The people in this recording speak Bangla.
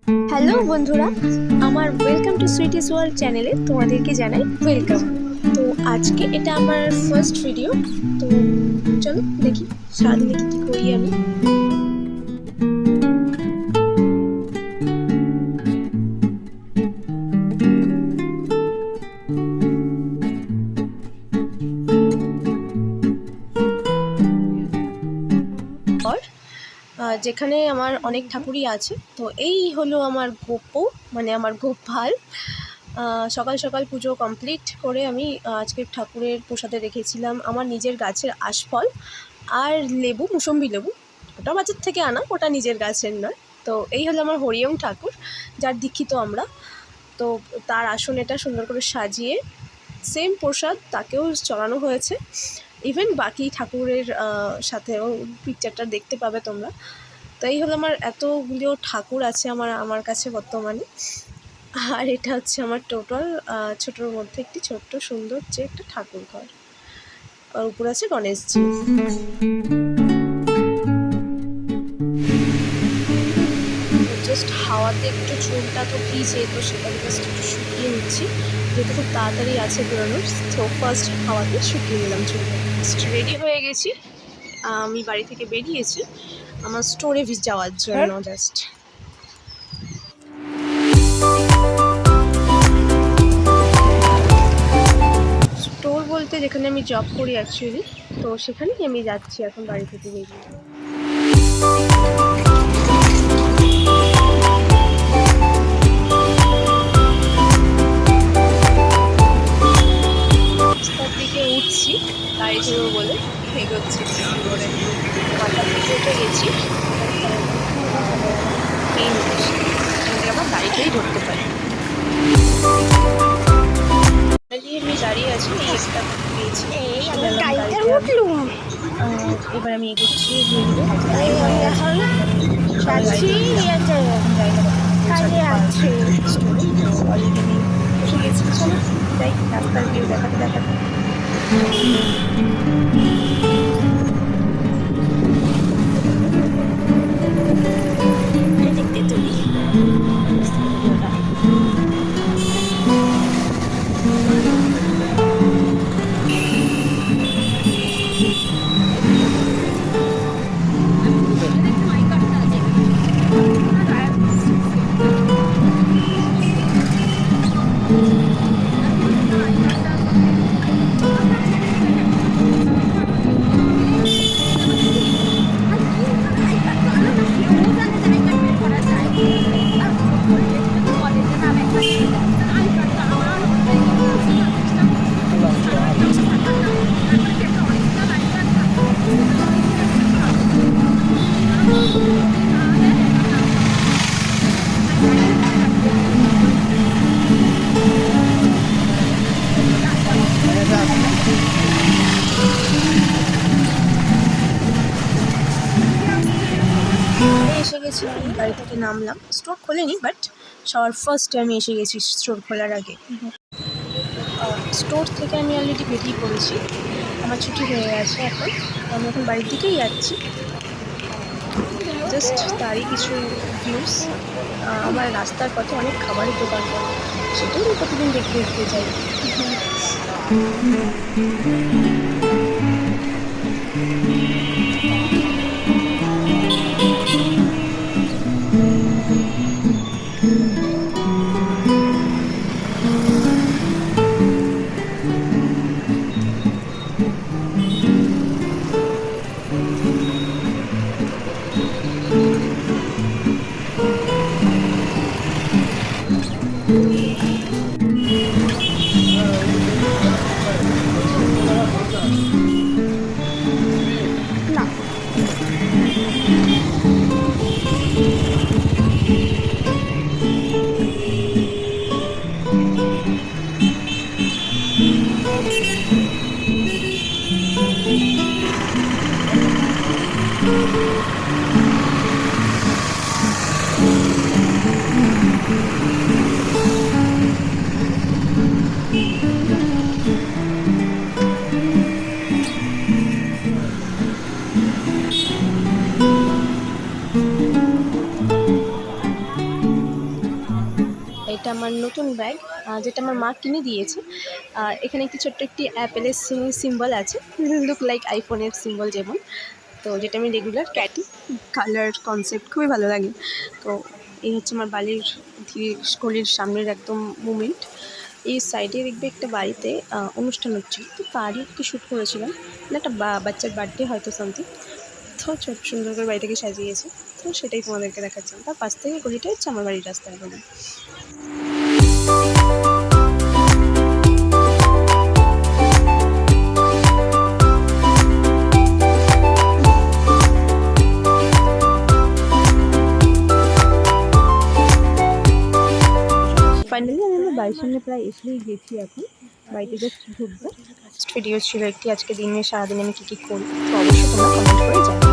হ্যালো বন্ধুরা, আমার ওয়েলকাম টু সুইটিস ওয়ার্ল্ড চ্যানেলে তোমাদেরকে জানাই ওয়েলকাম। তো আজকে এটা আমার ফার্স্ট ভিডিও। তো চলো দেখি সারাদিনে কী কী করি আমি। যেখানে আমার অনেক ঠাকুরই আছে, তো এই হলো আমার গোপো, মানে আমার গোপাল। সকাল সকাল পুজো কমপ্লিট করে আমি আজকে ঠাকুরের প্রসাদে রেখেছিলাম আমার নিজের গাছের আশফল আর লেবু, মুসম্বি লেবু। ওটা বাজার থেকে আনা, ওটা নিজের গাছের নয়। তো এই হলো আমার হরিওম ঠাকুর, যার দীক্ষিত আমরা। তো তার আসন এটা সুন্দর করে সাজিয়ে সেম প্রসাদ তাকেও চড়ানো হয়েছে। ইভেন বাকি ঠাকুরের সাথেও পিকচারটা দেখতে পাবে তোমরা। তো এই হলো আমার এতগুলো ঠাকুর আছে আমার কাছে বর্তমানে। আর এটা হচ্ছে আমার টোটাল ছোটোর মধ্যে একটি ছোট্ট সুন্দর যে একটা ঠাকুর ঘর। আর উপরে আছে গণেশজি। জাস্ট হাওয়াতে একটু চুলটা তো ভিজে, তো সেটা জাস্ট একটু শুকিয়ে নিচ্ছি, যেহেতু খুব তাড়াতাড়ি আছে বেরোনোর। তো ফার্স্ট হাওয়াতে শুকিয়ে নিলাম চুলটা। রেডি হয়ে গেছি, আমি বাড়ি থেকে বেরিয়েছি আমার স্টোরে যাওয়ার জন্য। জাস্ট স্টোর বলতে যেখানে আমি জব করি অ্যাকচুয়ালি, তো সেখানেই আমি যাচ্ছি এখন বাড়ি থেকে বেরিয়ে। রাস্তার দিকে উঠছি গাড়ি ধরবো বলে, এগোচ্ছি করে মাথা থেকে উঠে গেছি। আমার গাড়িতেই ধরতে পারি। আমি দাঁড়িয়ে আছি, এই একটা পেয়েছি, এবার আমি এগোচ্ছি যাই রাস্তার ভিউ দেখাতে দেখাতে। দেখতে তুলি এসে গেছি, বাড়ি থেকে নামলাম। স্টোর খোলেনি, বাট সবার ফার্স্টে আমি এসে গেছি স্টোর খোলার আগে। স্টোর থেকে আমি অলরেডি বেরিয়ে পড়েছি, আমার ছুটি হয়ে গেছে। এখন আমি এখন বাড়ির দিকেই যাচ্ছি। জাস্ট তারই কিছু ভিউস। আমার রাস্তার পথে অনেক খাবারের দোকান করে, সেটাই আমি প্রতিদিন দেখতে দেখতে যাই। এটা আমার নতুন ব্যাগ, যেটা আমার মা কিনে দিয়েছে। আর এখানে একটি ছোট্ট একটি অ্যাপেলের সিম্বল আছে, লুক লাইক আইফোনের সিম্বল যেমন। তো যেটা আমি রেগুলার ক্যাটি, কালার কনসেপ্ট খুবই ভালো লাগে। তো এই হচ্ছে আমার বালির স্কুলের সামনের একদম মুমেন্ট। এই সাইডে দেখবে একটা বাড়িতে অনুষ্ঠান হচ্ছিল, তো তারই একটি শ্যুট করেছিলাম, মানে একটা বাচ্চার বার্থডে হয়তো সামথিং। তো ছোট সুন্দর করে বাড়িটাকে সাজিয়েছে, তো সেটাই তোমাদেরকে দেখাচ্ছিলাম। তার পাশ থেকে গলিটা হচ্ছে আমার বাড়ির রাস্তার গলি। ফাইনালি আমি আমার বাড়ির সামনে প্রায় এসেই গেছি, এখন বাড়িতে জাস্ট ঢুকবো। ভিডিও ছিল একটি আজকে দিনে সারাদিন আমি কী কী করি, তো অবশ্যই তোমরা কমেন্ট করে জানাও।